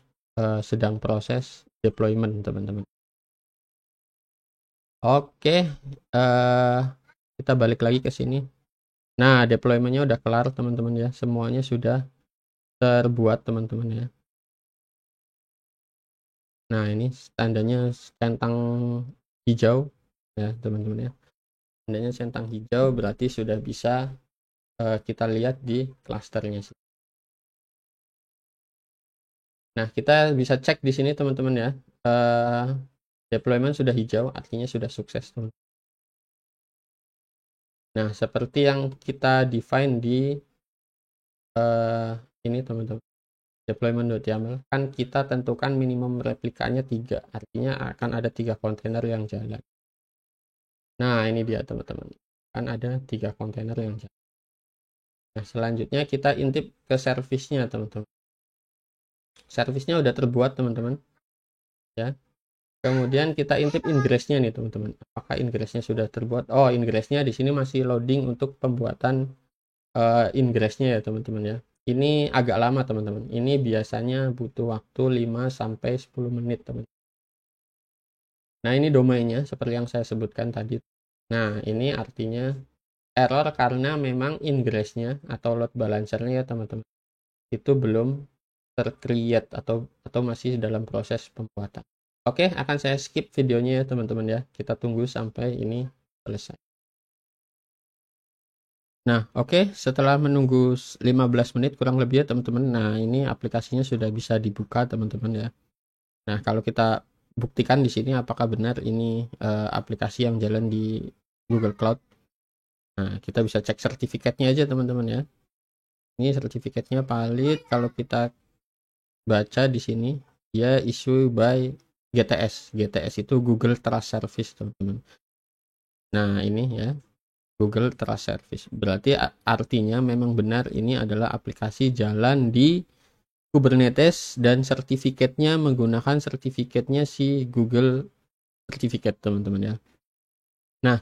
sedang proses deployment teman-teman. Oke, kita balik lagi ke sini. Nah, deploymentnya udah kelar teman-teman ya. Semuanya sudah terbuat teman-teman ya. Nah, ini tandanya centang hijau ya teman-teman ya. Tandanya centang hijau berarti sudah bisa kita lihat di klasternya. Nah, kita bisa cek di sini teman-teman ya. Deployment sudah hijau, artinya sudah sukses, teman. Nah, seperti yang kita define di ini teman-teman, deployment.yaml, kan kita tentukan minimum replikanya 3, artinya akan ada 3 kontainer yang jalan. Nah, ini dia teman-teman, kan ada 3 kontainer yang jalan. Nah, selanjutnya kita intip ke service-nya teman-teman. Service-nya udah terbuat teman-teman ya. Kemudian kita intip ingress-nya nih teman-teman. Apakah ingress-nya sudah terbuat? Oh, ingress-nya di sini masih loading untuk pembuatan ingress-nya ya teman-teman ya. Ini agak lama teman-teman. Ini biasanya butuh waktu 5 sampai 10 menit teman. Nah, ini domainnya seperti yang saya sebutkan tadi. Nah, ini artinya error karena memang ingress-nya atau load balancer-nya ya teman-teman. Itu belum tercreate atau masih dalam proses pembuatan. Oke, akan saya skip videonya ya teman-teman ya. Kita tunggu sampai ini selesai. Nah, oke, setelah menunggu 15 menit kurang lebih ya teman-teman. Nah, ini aplikasinya sudah bisa dibuka teman-teman ya. Nah, kalau kita buktikan di sini apakah benar ini aplikasi yang jalan di Google Cloud. Nah, kita bisa cek sertifikatnya aja teman-teman ya. Ini sertifikatnya valid. Kalau kita baca di sini, dia issue by GTS. GTS itu Google Trust Service teman-teman. Nah, ini ya. Google Trust Service. Berarti artinya memang benar ini adalah aplikasi jalan di Kubernetes dan sertifikatnya menggunakan sertifikatnya si Google Certificate teman-teman ya. Nah,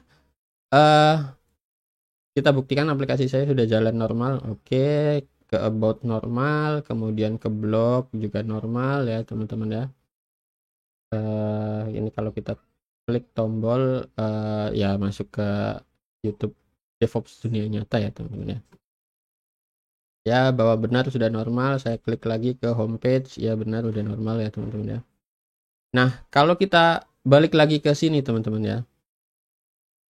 kita buktikan aplikasi saya sudah jalan normal. Oke, ke about normal, kemudian ke blog juga normal ya teman-teman ya. Ini kalau kita klik tombol ya masuk ke YouTube DevOps dunia nyata ya teman-teman ya. Ya, bahwa benar sudah normal. Saya klik lagi ke homepage, ya benar udah normal ya teman-teman ya. Nah, kalau kita balik lagi ke sini teman-teman ya,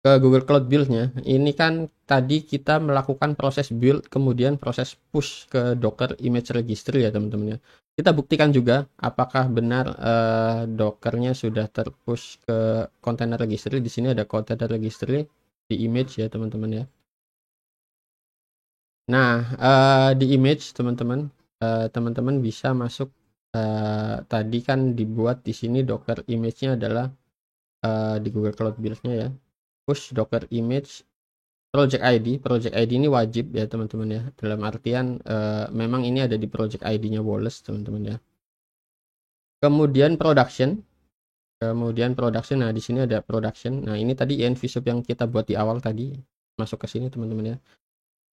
ke Google Cloud Build-nya, ini kan tadi kita melakukan proses build, kemudian proses push ke Docker Image Registry ya teman-teman ya. Kita buktikan juga apakah benar Docker-nya sudah terpush ke container registry. Di sini ada container registry di image ya teman-teman ya. Nah, di image teman-teman, teman-teman bisa masuk. Tadi kan dibuat di sini Docker image-nya adalah di Google Cloud Build-nya ya. Push Docker image project ID. Project ID ini wajib ya teman-teman ya. Dalam artian memang ini ada di project ID-nya Wallace teman-teman ya. Kemudian production. Nah di sini ada production. Nah ini tadi env-sub yang kita buat di awal tadi masuk ke sini teman-teman ya.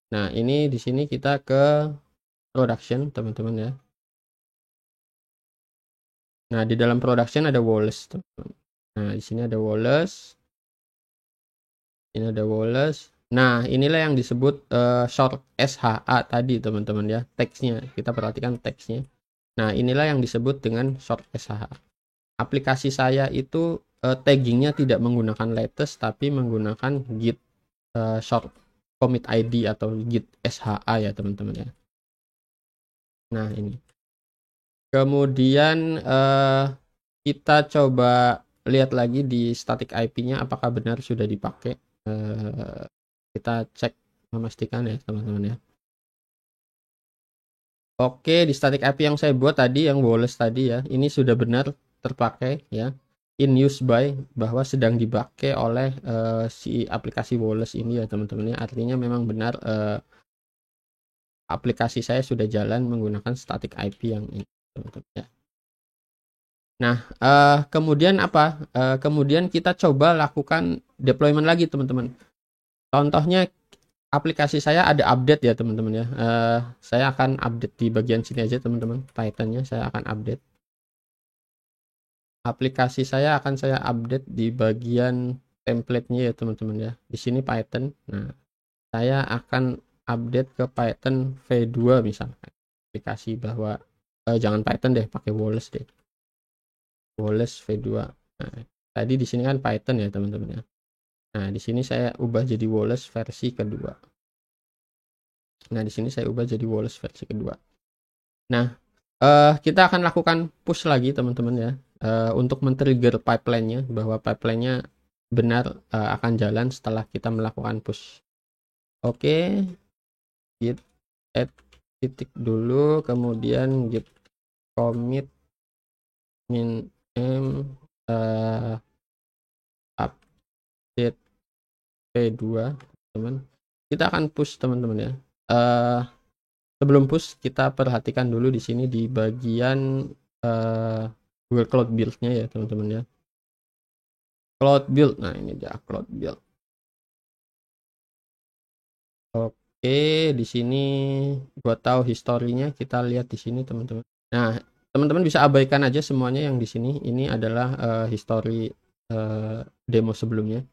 Nah ini di sini kita ke production teman-teman ya. Nah di dalam production ada Wallace teman-teman. Nah di sini ada Wallace. Ini ada Wallace. Nah inilah yang disebut short SHA tadi teman-teman ya. Teksnya kita perhatikan teksnya. Nah inilah yang disebut dengan short SHA. Aplikasi saya itu taggingnya tidak menggunakan latest tapi menggunakan git short commit ID atau git SHA ya teman-teman ya. Nah ini. Kemudian kita coba lihat lagi di static IP-nya apakah benar sudah dipakai. Kita cek memastikan ya teman-teman ya. Oke, di static IP yang saya buat tadi yang Wallace tadi ya, ini sudah benar terpakai ya. In use by, bahwa sedang dipakai oleh si aplikasi Wallace ini ya teman-teman ya. Artinya memang benar aplikasi saya sudah jalan menggunakan static IP yang ini teman-teman ya. Nah, kemudian apa? Kemudian kita coba lakukan deployment lagi teman-teman. Contohnya aplikasi saya ada update ya teman-teman ya. Saya akan update di bagian sini aja teman-teman. Python-nya saya akan update. Aplikasi saya akan saya update di bagian template-nya ya teman-teman ya. Di sini Python. Nah, saya akan update ke Python V2 misalkan. Aplikasi bahwa jangan Python deh, pakai Wallace deh. Wallace V2. Nah, tadi di sini kan Python ya teman-teman ya. Nah, di sini saya ubah jadi Wallace versi kedua. Nah, di sini saya ubah jadi Wallace versi kedua. Nah, kita akan lakukan push lagi teman-teman ya, untuk men-trigger pipeline-nya, bahwa pipeline-nya benar akan jalan setelah kita melakukan push. Oke, git add titik dulu, kemudian git commit min m update p2 teman. Kita akan push teman-teman ya. Sebelum push kita perhatikan dulu di sini di bagian Google Cloud Build-nya ya teman-teman ya. Cloud Build. Nah, ini dia Cloud Build. Oke, di sini gua tahu historinya, kita lihat di sini teman-teman. Nah, teman-teman bisa abaikan aja semuanya yang di sini. Ini adalah history demo sebelumnya.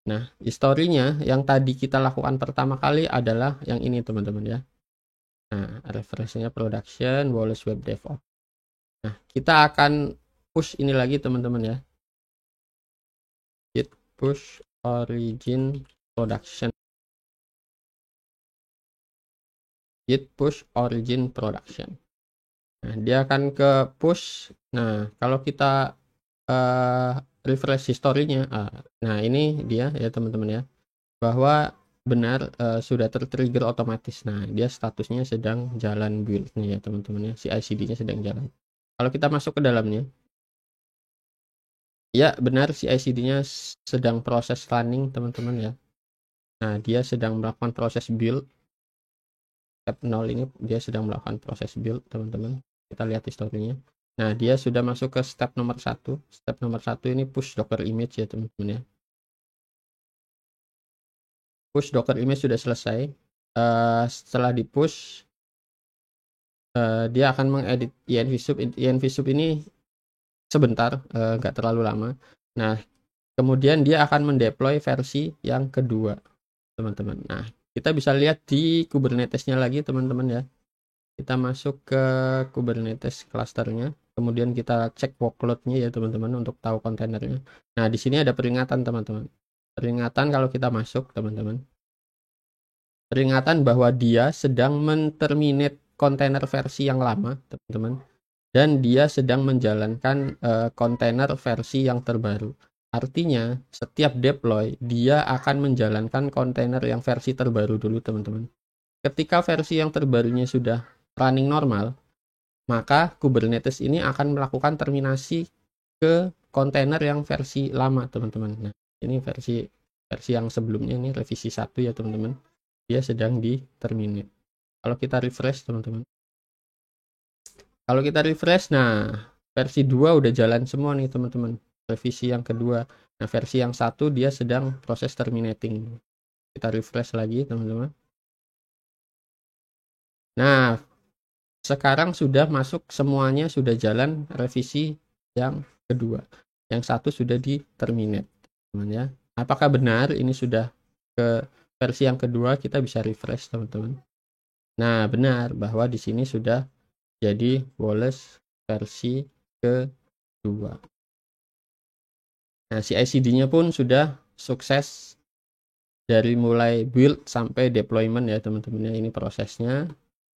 Nah, historinya yang tadi kita lakukan pertama kali adalah yang ini teman-teman ya. Nah, referensinya production, Wallace Web DevOps. Nah, kita akan push ini lagi teman-teman ya. Git push origin production. Git push origin production. Nah, dia akan ke push. Nah, kalau kita refresh historinya, nah ini dia ya teman-teman ya, bahwa benar sudah tertrigger otomatis. Nah, dia statusnya sedang jalan build-nya ya teman-teman ya, CI/CD-nya sedang jalan. Kalau kita masuk ke dalamnya, ya benar CI/CD-nya sedang proses running teman-teman ya. Nah, dia sedang melakukan proses build. Step 0 ini dia sedang melakukan proses build teman-teman. Kita lihat historinya. Nah, dia sudah masuk ke step nomor 1. Step nomor 1 ini push docker image ya teman-teman ya. Push docker image sudah selesai. Setelah di push, dia akan mengedit envsub. Envsub ini sebentar, nggak terlalu lama. Nah, kemudian dia akan mendeploy versi yang kedua teman-teman. Nah, kita bisa lihat di Kubernetes-nya lagi teman-teman ya. Kita masuk ke Kubernetes clusternya, kemudian kita cek workload-nya ya teman-teman untuk tahu kontainernya. Nah, di sini ada peringatan teman-teman. Peringatan kalau kita masuk teman-teman. Peringatan bahwa dia sedang men-terminate kontainer versi yang lama teman-teman, dan dia sedang menjalankan kontainer versi yang terbaru. Artinya, setiap deploy dia akan menjalankan kontainer yang versi terbaru dulu teman-teman. Ketika versi yang terbarunya sudah running normal, maka Kubernetes ini akan melakukan terminasi ke kontainer yang versi lama teman-teman. Nah, ini versi yang sebelumnya, ini revisi 1 ya teman-teman. Dia sedang di terminate. Kalau kita refresh teman-teman. Kalau kita refresh, nah versi 2 udah jalan semua nih teman-teman. Revisi yang kedua. Nah, versi yang 1 dia sedang proses terminating. Kita refresh lagi teman-teman. Nah, sekarang sudah masuk semuanya, sudah jalan revisi yang kedua. Yang 1 sudah di terminate teman ya. Apakah benar ini sudah ke versi yang kedua? Kita bisa refresh teman-teman. Nah, benar bahwa di sini sudah jadi Wallace versi kedua. Nah, CI/CD-nya pun sudah sukses dari mulai build sampai deployment ya teman-teman ya. Ini prosesnya.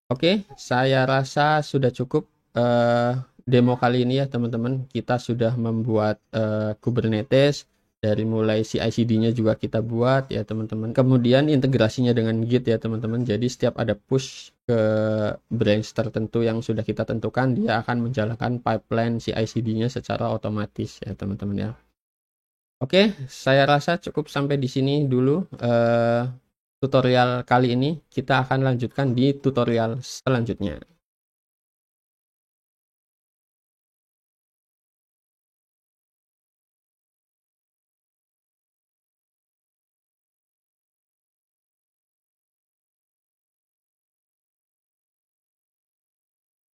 Oke, saya rasa sudah cukup demo kali ini ya teman-teman. Kita sudah membuat Kubernetes. Dari mulai CI/CD-nya juga kita buat ya teman-teman. Kemudian integrasinya dengan Git ya teman-teman. Jadi setiap ada push ke branch tertentu yang sudah kita tentukan, dia akan menjalankan pipeline CI/CD-nya secara otomatis ya teman-teman ya. Oke, saya rasa cukup sampai di sini dulu tutorial kali ini. Kita akan lanjutkan di tutorial selanjutnya.